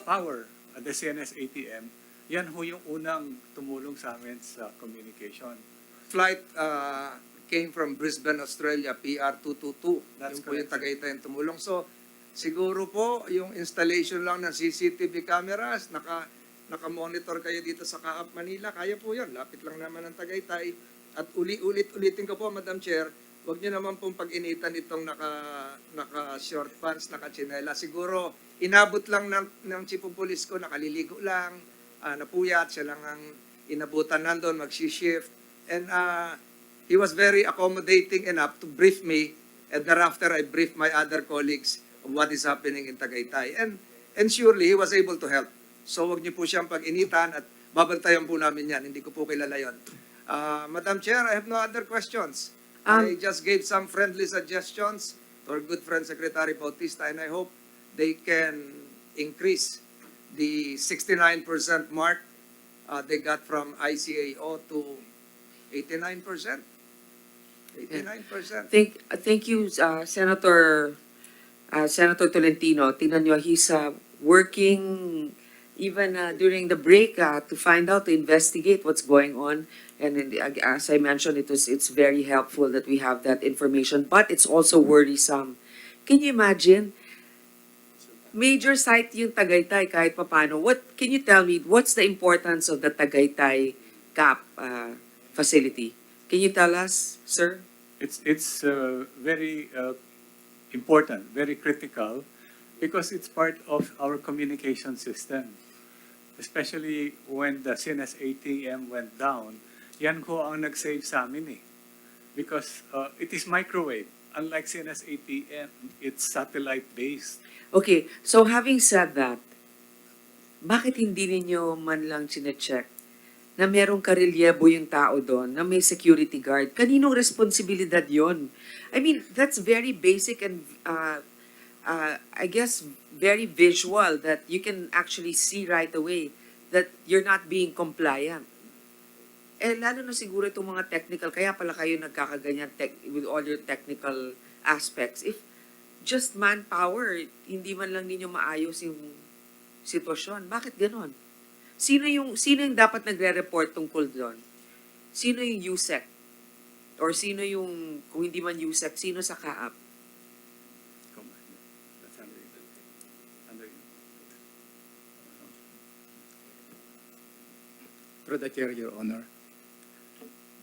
power at the CNS ATM, yan ho yung unang tumulong sa amin sa communication. Flight came from Brisbane, Australia, PR 222. That's Yung po yung correct, sir. Tagaytay yung tumulong. So, siguro po, yung installation lang ng CCTV cameras, naka-monitor kayo dito sa Kaap, Manila, kaya po yun. Lapit lang naman ng Tagaytay. At ulitin ko po, Madam Chair, huwag niyo naman pong pag-initan itong naka-short pants, naka-chinela. Siguro, inabot lang ng Chief of Police ko, nakaliligo lang, napuyat, siya lang ang inabutan nandun, mag-shift. And he was very accommodating enough to brief me, and thereafter I briefed my other colleagues of what is happening in Tagaytay. And surely he was able to help. So wag niyo po siyang pag-initan at babantayan po namin yan. Hindi ko po kilala yon. Madam Chair, I have no other questions. I just gave some friendly suggestions to our good friend Secretary Bautista, and I hope they can increase the 69% mark they got from ICAO to 89%. 89%. Thank you, Senator Tolentino. Tingnan nyo, he's working even during the break to find out, to investigate what's going on. And as I mentioned, it's very helpful that we have that information, but it's also worrisome. Can you imagine? Major site yung Tagaytay kahit papano. Can you tell me, what's the importance of the Tagaytay CAP facility? Can you tell us, sir? It's very important, very critical, because it's part of our communication system. Especially when the CNS ATM went down, yan ko ang nag-save sa amin eh. Because it is microwave. Unlike CNS ATM, it's satellite-based. Okay, so having said that, bakit hindi ninyo man lang chinecheck na merong karelyebo yung tao doon, na may security guard? Kaninong responsibilidad yon? I mean, that's very basic and I guess very visual, that you can actually see right away that you're not being compliant. Eh, lalo na siguro itong mga technical, kaya pala kayo nagkakaganyan with all your technical aspects. If just manpower, hindi man lang ninyo maayos yung sitwasyon. Bakit ganon? Sino yung dapat nagre-report tungkol doon? Sino yung USEC? Or sino yung, kung hindi man USEC, sino sa CAAP? That's under you. Through the Chair, Your Honor,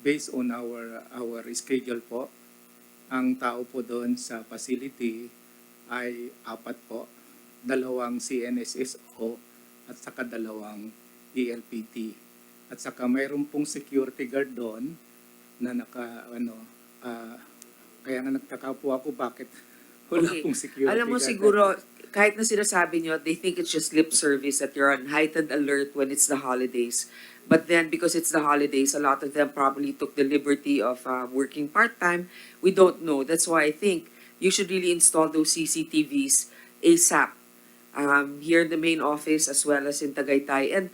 based on our schedule po, ang tao po doon sa facility ay 4 po, 2 CNSSO at saka 2 ELPT. At saka mayroon pong security guard doon na kaya nga nagtaka po ako bakit wala Okay. pong security Alam mo guard. siguro, kahit na sinasabi nyo, they think it's just lip service, that you're on heightened alert when it's the holidays. But then, because it's the holidays, a lot of them probably took the liberty of working part-time. We don't know. That's why I think you should really install those CCTVs ASAP here in the main office as well as in Tagaytay. And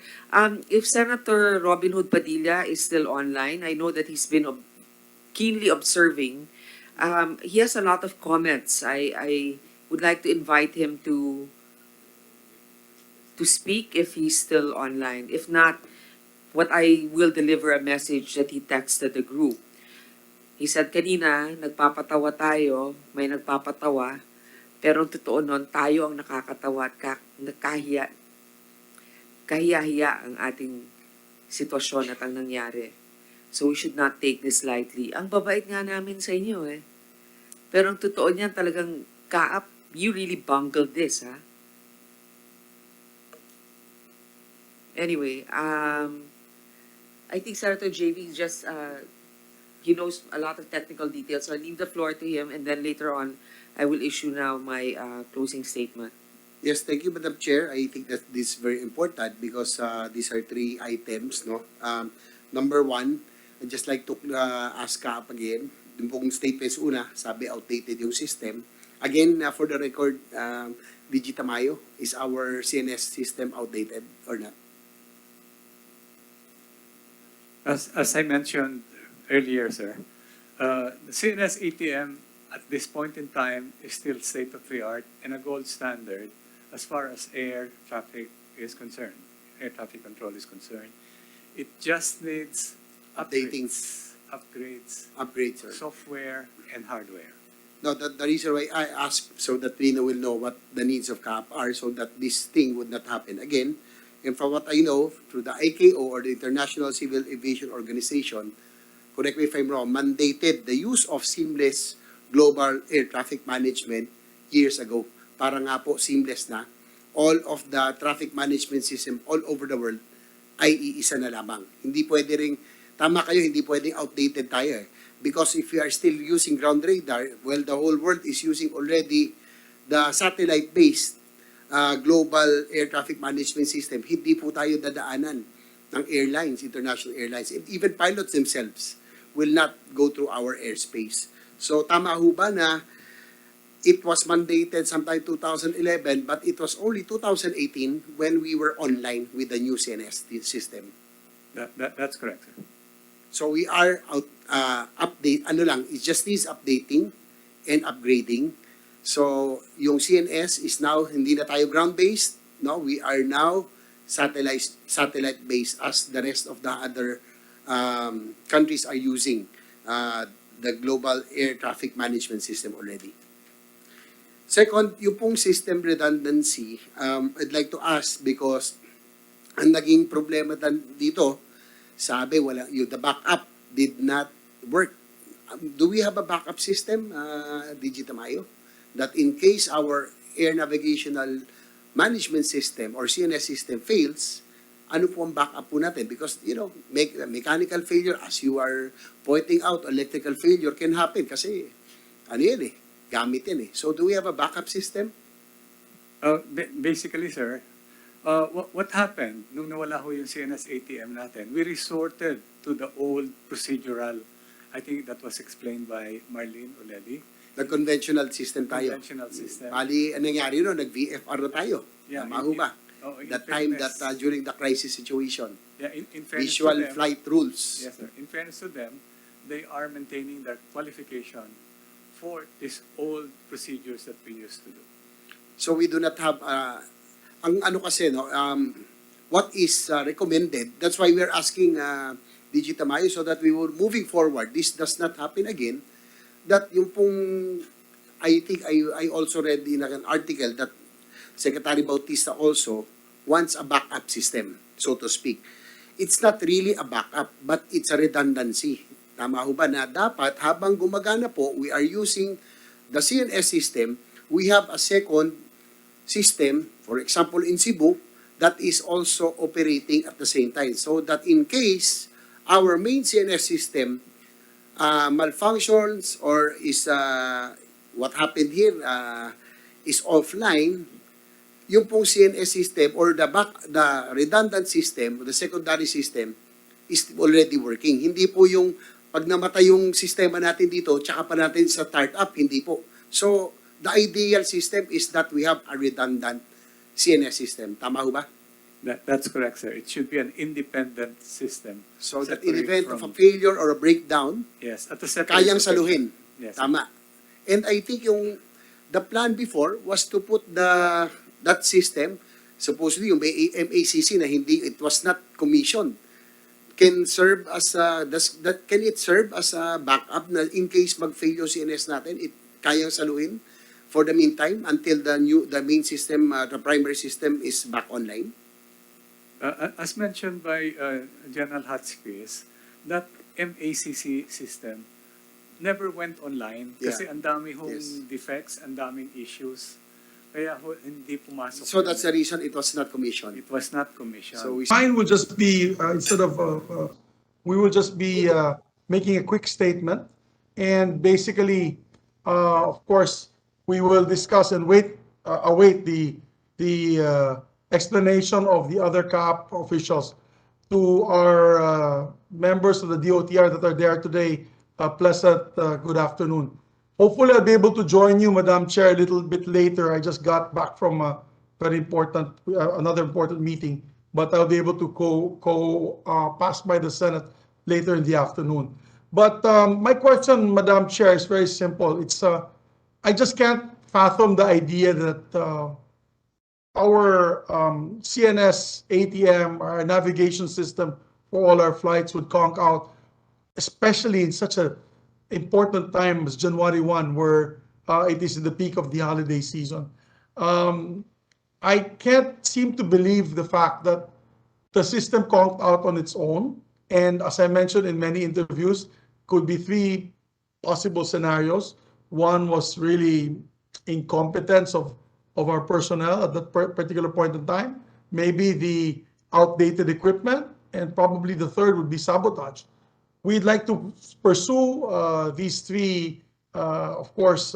if Senator Robin Hood Padilla is still online, I know that he's been keenly observing. He has a lot of comments. I would like to invite him to speak if he's still online. If not, what I will deliver a message that he texted the group. He said, kanina, nagpapatawa tayo, may nagpapatawa, pero ang totoo nun, tayo ang nakakatawa at kahiya-hiya ang ating sitwasyon at ang nangyari. So we should not take this lightly. Ang babait nga namin sa inyo eh. Pero ang totoo niyan talagang kaap, you really bungled this, ha? Anyway, I think Senator JV just, he knows a lot of technical details, so I'll leave the floor to him, and then later on, I will issue now my closing statement. Yes, thank you, Madam Chair. I think that this is very important because these are 3 items, no? Number 1, I'd just like to ask up again, yung pong statements una, sabi outdated yung system. Again, for the record, DG Tamayo, is our CNS system outdated or not? As I mentioned earlier, sir, the CNS ATM at this point in time is still state-of-the-art and a gold standard as far as air traffic is concerned, air traffic control is concerned. It just needs Updating. upgrades, Sir. software and hardware. No, the reason why I asked so that Rina will know what the needs of CAP are so that this thing would not happen again. And from what I know, through the ICAO or the International Civil Aviation Organization, correct me if I'm wrong, mandated the use of seamless global air traffic management years ago. Para nga po seamless na. All of the traffic management system all over the world ay iisa na lamang. Hindi pwede ring, tama kayo, hindi pwedeng outdated tayo eh. Because if we are still using ground radar, well, the whole world is using already the satellite-based global air traffic management system. Hindi po tayo dadaanan ng airlines, international airlines, and even pilots themselves will not go through our airspace. So tama ho ba na it was mandated sometime 2011, but it was only 2018 when we were online with the new CNS system. That's correct, sir. So we are it just needs updating and upgrading. So yung CNS is now, hindi na tayo ground-based, no? We are now satellite-based as the rest of the other countries are using the global air traffic management system already. Second, yung pong system redundancy, I'd like to ask because ang naging problema dito, sabi the backup did not work. Do we have a backup system, DG Tamayo, that in case our air navigational management system or CNS system fails, ano po ang backup po natin? Because, mechanical failure, as you are pointing out, electrical failure can happen kasi, gamit yan eh. So, do we have a backup system? Basically, sir, what happened nung nawala ho yung CNS ATM natin? We resorted to the old procedural. I think that was explained by Marlene already. The conventional system tayo. Conventional system. Bali, ang nangyari no, nag-VFR na tayo. Yeah, Tama ho ba? That time that during the crisis situation. Yeah, in fairness Visual to them, flight rules. yes, sir. In fairness to them, they are maintaining their qualification for these old procedures that we used to do. So we do not have, ang ano kasi, no, what is recommended, that's why we're asking DG Tamayo so that we will, moving forward, this does not happen again, that yung pong, I think I also read in an article that Secretary Bautista also wants a backup system, so to speak. It's not really a backup, but it's a redundancy. Tama ho ba na dapat habang gumagana po, we are using the CNS system, we have a second system, for example in Cebu, that is also operating at the same time. So that in case our main CNS system malfunctions or is what happened here is offline, yung pong CNS system or the redundant system, the secondary system is already working. Hindi po yung pag namatay yung sistema natin dito, tsaka pa natin sa start up, hindi po. So, the ideal system is that we have a redundant CNS system. Tama ho ba? That's correct, sir. It should be an independent system. So that in separate event of a from- failure or a breakdown, Yes, at a separate kayang location. saluhin. Yes. Tama. And I think the plan before was to put that system, supposedly yung may MACC na hindi, it was not commissioned, can serve as can it serve as a backup na in case mag-fail yung CNS natin, it kayang saluhin for the meantime until the main system, the primary system is back online? As mentioned by General Hotchkiss, that MACC system never went online kasi ang dami hong Yes. defects, ang daming issues. Kaya hindi pumasok. So that's the reason it was not commissioned. It was not commissioned. So we Mine would just be, we will just be making a quick statement. And basically, of course, we will discuss and await the explanation of the other CAAP officials. To our members of the DOTR that are there today, pleasant good afternoon. Hopefully, I'll be able to join you, Madam Chair, a little bit later. I just got back from a very important, another important meeting, but I'll be able to pass by the Senate later in the afternoon. But my question, Madam Chair, is very simple. It's I just can't fathom the idea that our CNS ATM, our navigation system for all our flights would conk out, especially in such a important time as January 1, where it is the peak of the holiday season. I can't seem to believe the fact that the system conked out on its own. And as I mentioned in many interviews, could be three possible scenarios. One was really incompetence of our personnel at that particular point in time. Maybe the outdated equipment, and probably the third would be sabotage. We'd like to pursue these three, of course,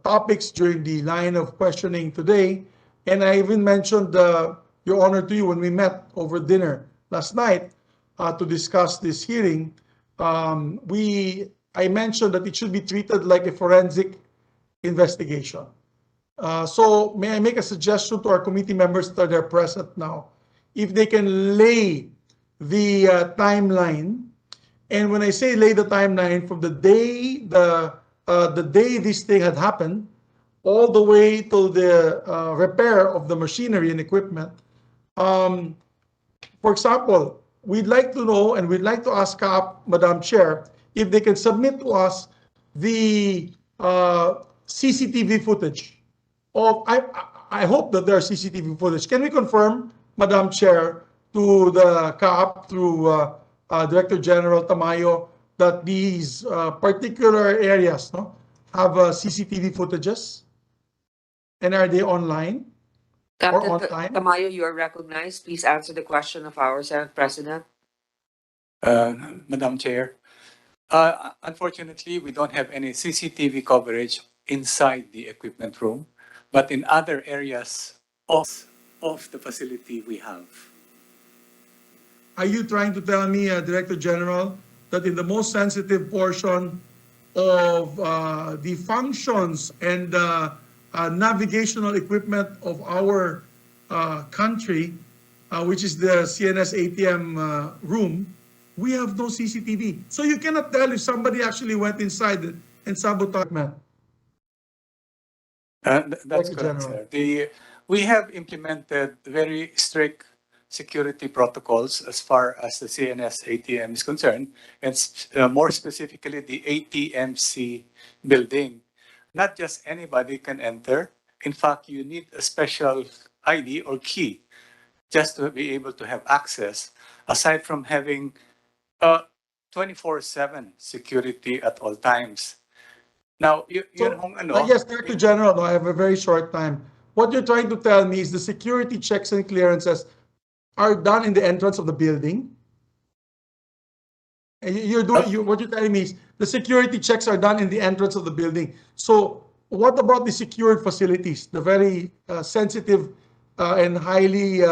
topics during the line of questioning today. And I even mentioned, Your Honor, to you when we met over dinner last night to discuss this hearing. I mentioned that it should be treated like a forensic investigation. So may I make a suggestion to our committee members that are there present now? If they can lay the timeline, and when I say lay the timeline from the day this thing had happened, all the way to the repair of the machinery and equipment. For example, we'd like to know and we'd like to ask Madam Chair, if they can submit to us the CCTV footage of, I hope that there are CCTV footage. Can we confirm, Madam Chair, to the CAAP through Director General Tamayo that these particular areas have CCTV footages? And are they online? Captain on time? Tamayo, you are recognized. Please answer the question of our Senate President. Madam Chair, unfortunately, we don't have any CCTV coverage inside the equipment room, but in other areas of the facility we have. Are you trying to tell me, Director General, that in the most sensitive portion of the functions and navigational equipment of our country, which is the CNS ATM room, we have no CCTV. So you cannot tell if somebody actually went inside it and sabotaged it. That's correct, sir. We have implemented very strict security protocols as far as the CNS ATM is concerned, and more specifically the ATMC building. Not just anybody can enter. In fact, you need a special ID or key just to be able to have access, aside from having 24/7 security at all times. Now, Yes, Director General, no, I have a very short time. What you're trying to tell me is the security checks and clearances are done in the entrance of the building? And what you're telling me is the security checks are done in the entrance of the building. So what about the secured facilities, the very sensitive and highly,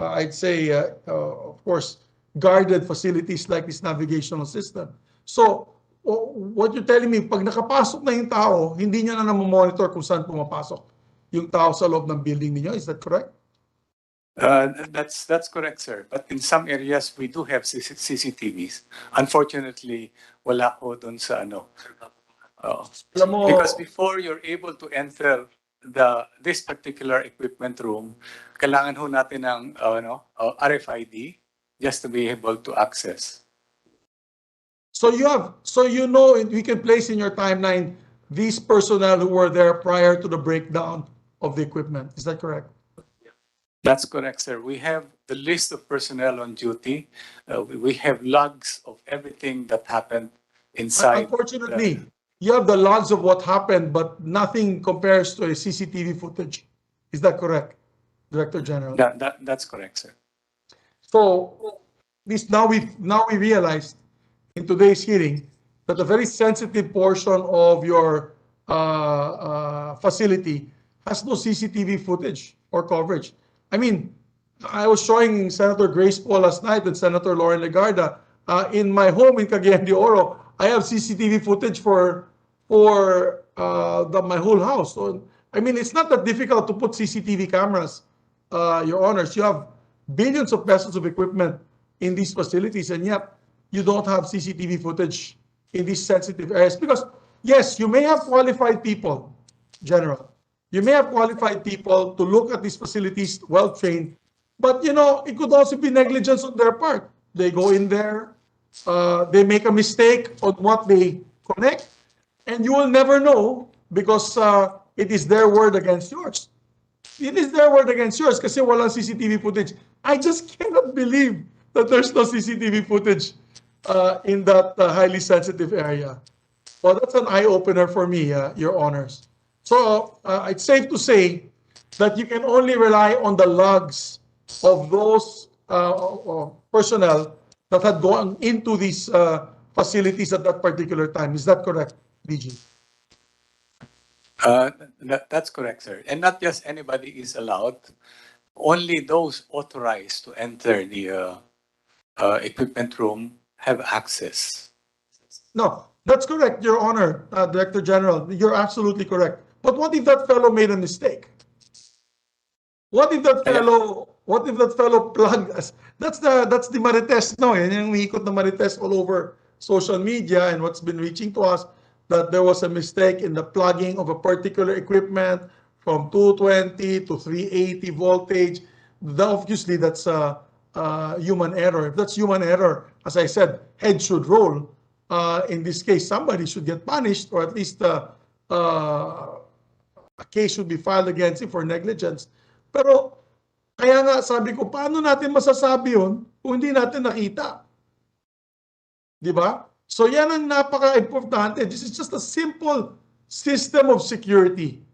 I'd say, of course, guarded facilities like this navigational system? So what you're telling me, pag nakapasok na yung tao, hindi nyo na monitor kung saan pumapasok yung tao sa loob ng building ninyo. Is that correct? That's correct, sir. But in some areas, we do have CCTVs. Unfortunately, wala ko dun sa ano. Because before you're able to enter this particular equipment room, kailangan ho natin ng RFID just to be able to access. So you know, we can place in your timeline these personnel who were there prior to the breakdown of the equipment. Is that correct? That's correct, sir. We have the list of personnel on duty. We have logs of everything that happened inside. Unfortunately, you have the logs of what happened, but nothing compares to a CCTV footage. Is that correct, Director General? That's correct, sir. So, this now we realized in today's hearing that a very sensitive portion of your facility has no CCTV footage or coverage. I mean, I was showing Senator Grace Poe last night and Senator Lauren Legarda in my home in Cagayan de Oro. I have CCTV footage for my whole house. So, I mean, it's not that difficult to put CCTV cameras, Your Honors. You have billions of pesos of equipment in these facilities, and yet you don't have CCTV footage in these sensitive areas. Because, yes, you may have qualified people, General. You may have qualified people to look at these facilities, well-trained, but, you know, it could also be negligence on their part. They go in there, they make a mistake on what they connect, and you will never know because it is their word against yours. It is their word against yours kasi walang CCTV footage. I just cannot believe that there's no CCTV footage in that highly sensitive area. Well, that's an eye-opener for me, Your Honors. So it's safe to say that you can only rely on the logs of those personnel that had gone into these facilities at that particular time. Is that correct, DG? That's correct, sir. And not just anybody is allowed. Only those authorized to enter the equipment room have access. No, that's correct, Your Honor, Director General. You're absolutely correct. But what if that fellow made a mistake? What if that fellow plugged us? That's the Marites, no? Yan yung umiikot na Marites all over social media, and what's been reaching to us that there was a mistake in the plugging of a particular equipment from 220 to 380 voltage. Obviously, that's human error. If that's human error, as I said, head should roll. In this case, somebody should get punished, or at least a case should be filed against him for negligence. Pero, kaya nga sabi ko, paano natin masasabi yun kung hindi natin nakita? Di ba? So yan ang napaka-importante. This is just a simple system of security.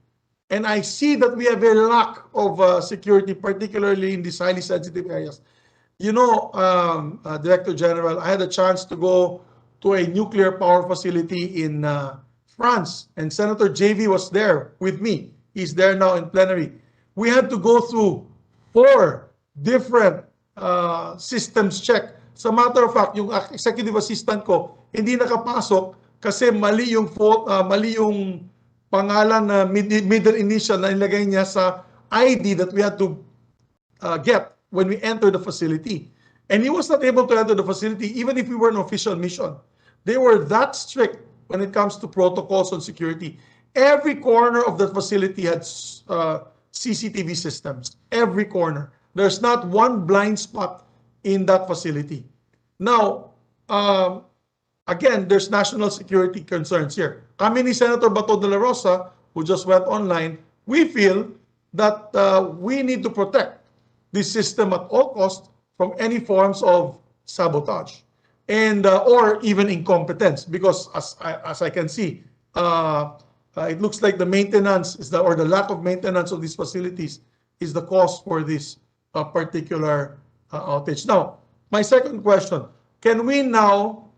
And I see that we have a lack of security, particularly in these highly sensitive areas. You know, Director General, I had a chance to go to a nuclear power facility in France, and Senator JV was there with me. He's there now in plenary. We had to go through 4 different systems check. As a matter of fact, yung executive assistant ko hindi nakapasok kasi mali yung pangalan na middle initial na ilagay niya sa ID that we had to get when we entered the facility. And he was not able to enter the facility even if we were an official mission. They were that strict when it comes to protocols on security. Every corner of the facility had CCTV systems. Every corner. There's not one blind spot in that facility. Now, again, there's national security concerns here. Kami ni Senator Bato de la Rosa, who just went online, we feel that we need to protect this system at all costs from any forms of sabotage and or even incompetence, because as I can see, it looks like the maintenance is or the lack of maintenance of these facilities is the cause for this particular outage. Now, my second question: can we now,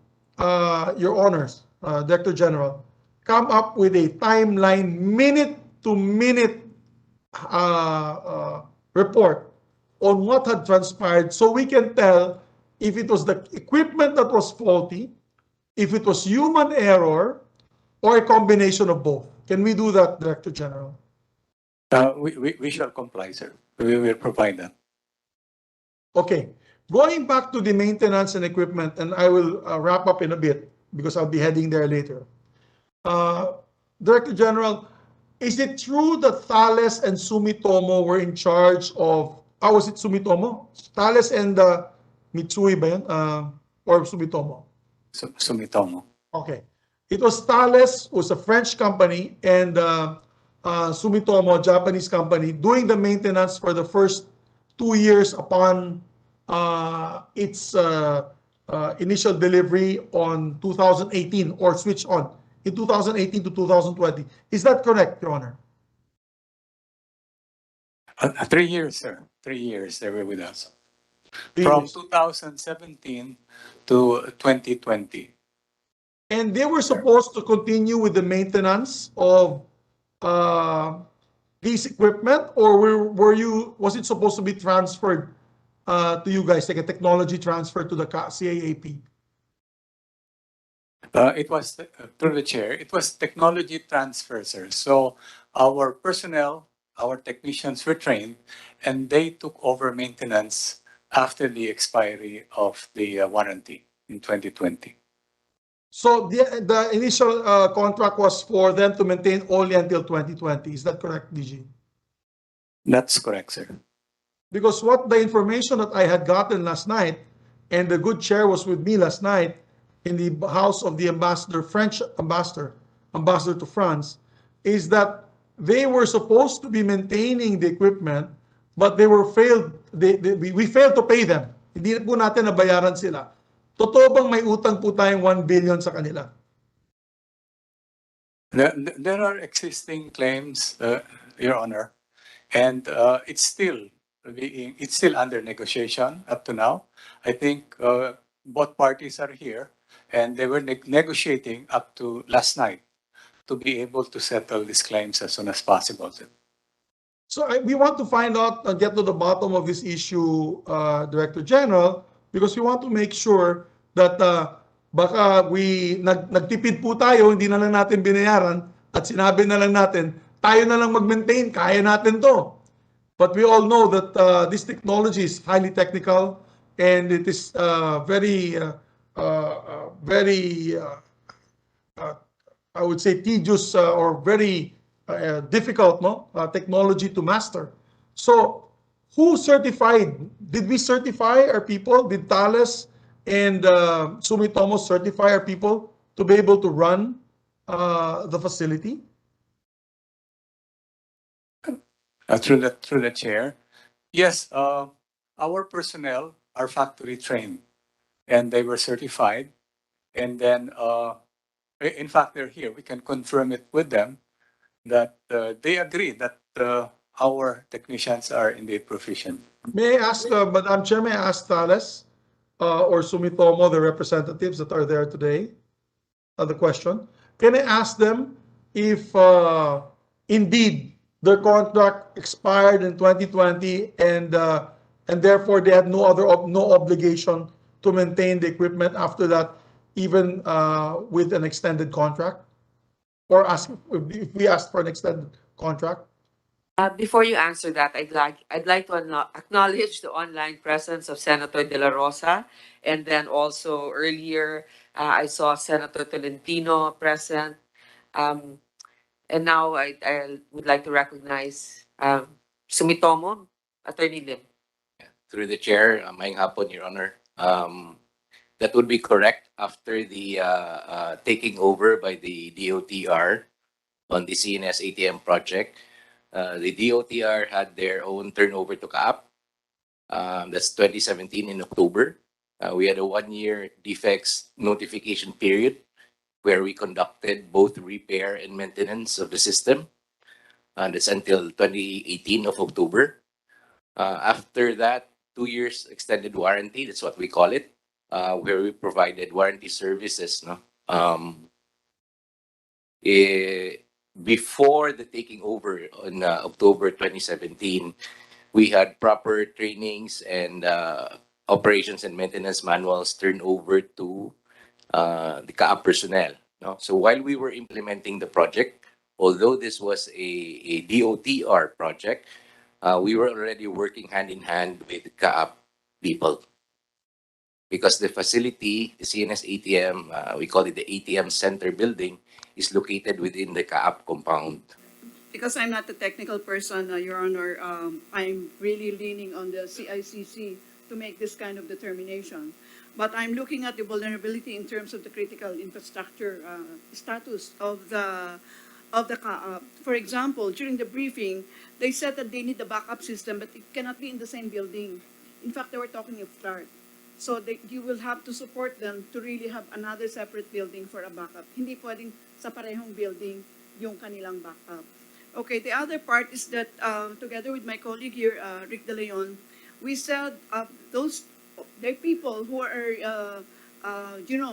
Your Honors, Director General, come up with a timeline, minute-to-minute report on what had transpired, so we can tell if it was the equipment that was faulty, if it was human error, or a combination of both? Can we do that, Director General? We shall comply, sir. We will provide that. Okay. Going back to the maintenance and equipment, and I will wrap up in a bit because I'll be heading there later. Director General, is it true that Thales and Sumitomo were in charge of, was it Sumitomo? Thales and Mitsui ba yun? Or Sumitomo? Sumitomo. Okay. It was Thales, was a French company, and Sumitomo, a Japanese company, doing the maintenance for the first 2 years upon its initial delivery on 2018, or switch on in 2018 to 2020. Is that correct, Your Honor? 3 years, sir. 3 years they were with us. 3 From years. 2017 to 2020. And they were supposed to continue with the maintenance of this equipment, or was it supposed to be transferred to you guys, like a technology transfer to the CAAP? It was, through the chair, it was technology transfer, sir. So our personnel, our technicians were trained, and they took over maintenance after the expiry of the warranty in 2020. So the initial contract was for them to maintain only until 2020. Is that correct, DG? That's correct, sir. Because what the information that I had gotten last night, and the good chair was with me last night in the house of the ambassador, French ambassador to France, is that they were supposed to be maintaining the equipment, but we failed to pay them. Hindi po natin nabayaran sila. Totoo bang may utang po tayong 1 billion sa kanila? There are existing claims, Your Honor, and it's still it's still under negotiation up to now. I think both parties are here and they were negotiating up to last night to be able to settle these claims as soon as possible. So we want to find out and get to the bottom of this issue, Director General, because we want to make sure that baka nagtipid po tayo, hindi na lang natin binayaran at sinabi na lang natin, tayo na lang mag-maintain, kaya natin to. But we all know that this technology is highly technical and it is very I would say tedious or very difficult technology to master. So who certified? Did we certify our people? Did Thales and Sumitomo certify our people to be able to run the facility? Through the chair, yes, our personnel are factory trained and they were certified. And then, in fact, they're here. We can confirm it with them that they agree that our technicians are indeed proficient. May I ask, Madam Chair, may I ask Thales or Sumitomo, the representatives that are there today, the question? Can I ask them if indeed their contract expired in 2020 and therefore they had no obligation to maintain the equipment after that, even with an extended contract? Or ask if we asked for an extended contract? Before you answer that, I'd like to acknowledge the online presence of Senator De La Rosa, and then also earlier I saw Senator Tolentino present, and now I would like to recognize Sumitomo, Attorney Lim. Through the chair, Maayong hapon, Your Honor. That would be correct after the taking over by the DOTR on the CNS ATM project. The DOTR had their own turnover to CAAP. That's 2017 in October. We had a 1-year defects notification period where we conducted both repair and maintenance of the system. That's until 2018 of October. After that, 2 years extended warranty, that's what we call it, where we provided warranty services. No? Before the taking over on October 2017, we had proper trainings and operations and maintenance manuals turned over to the CAAP personnel. No? So while we were implementing the project, although this was a DOTR project, we were already working hand in hand with CAAP people. Because the facility, the CNS ATM, we call it the ATM Center building, is located within the CAAP compound. Because I'm not a technical person, Your Honor, I'm really leaning on the CICC to make this kind of determination. But I'm looking at the vulnerability in terms of the critical infrastructure status of the CAAP. For example, during the briefing, they said that they need a backup system, but it cannot be in the same building. In fact, they were talking of FLART. So you will have to support them to really have another separate building for a backup. Hindi pwedeng sa parehong building yung kanilang backup. Okay, the other part is that together with my colleague here, Rick De Leon, we said there are people who are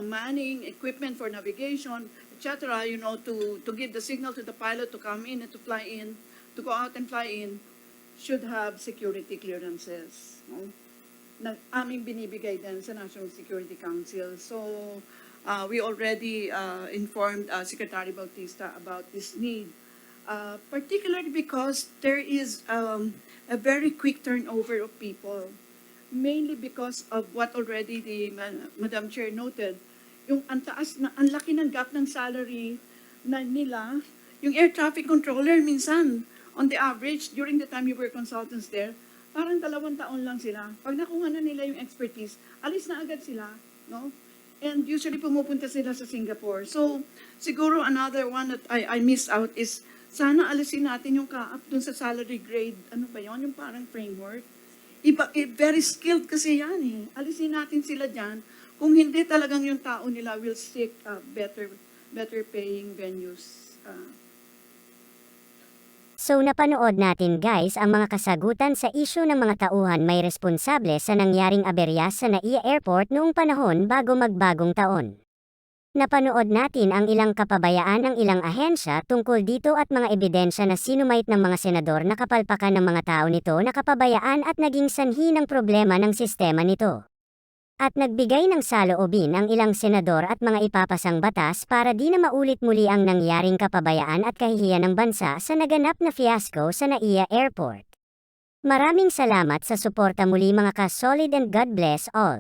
manning equipment for navigation, etc. To give the signal to the pilot to come in and to fly in, to go out and fly in, should have security clearances. No? Na aming binibigay din sa National Security Council. So we already informed Secretary Bautista about this need. Particularly because there is a very quick turnover of people, mainly because of what already the Madam Chair noted, yung ang laki ng gap ng salary nila, yung air traffic controller minsan, on the average, during the time you were consultants there, parang 2 taon lang sila. Pag nakuha na nila yung expertise, alis na agad sila, no? And usually pumupunta sila sa Singapore. So, siguro another one that I missed out is sana alisin natin yung CAAP dun sa salary grade. Ano ba yun? Yung parang framework. Very skilled kasi yan eh. Alisin natin sila dyan. Kung hindi talagang yung tao nila will seek better paying venues. So napanood natin guys ang mga kasagutan sa isyu ng mga tauhan may responsable sa nangyaring aberya sa NAIA Airport noong panahon bago magbagong taon. Napanood natin ang ilang kapabayaan ng ilang ahensya tungkol dito at mga ebidensya na sinumait ng mga senador na kapalpakan ng mga tao nito na kapabayaan at naging sanhi ng problema ng sistema nito. At nagbigay ng saloobin ang ilang senador at mga ipapasang batas para di na maulit muli ang nangyaring kapabayaan at kahihiyan ng bansa sa naganap na fiasco sa NAIA Airport. Maraming salamat sa suporta muli mga ka-solid and God bless all.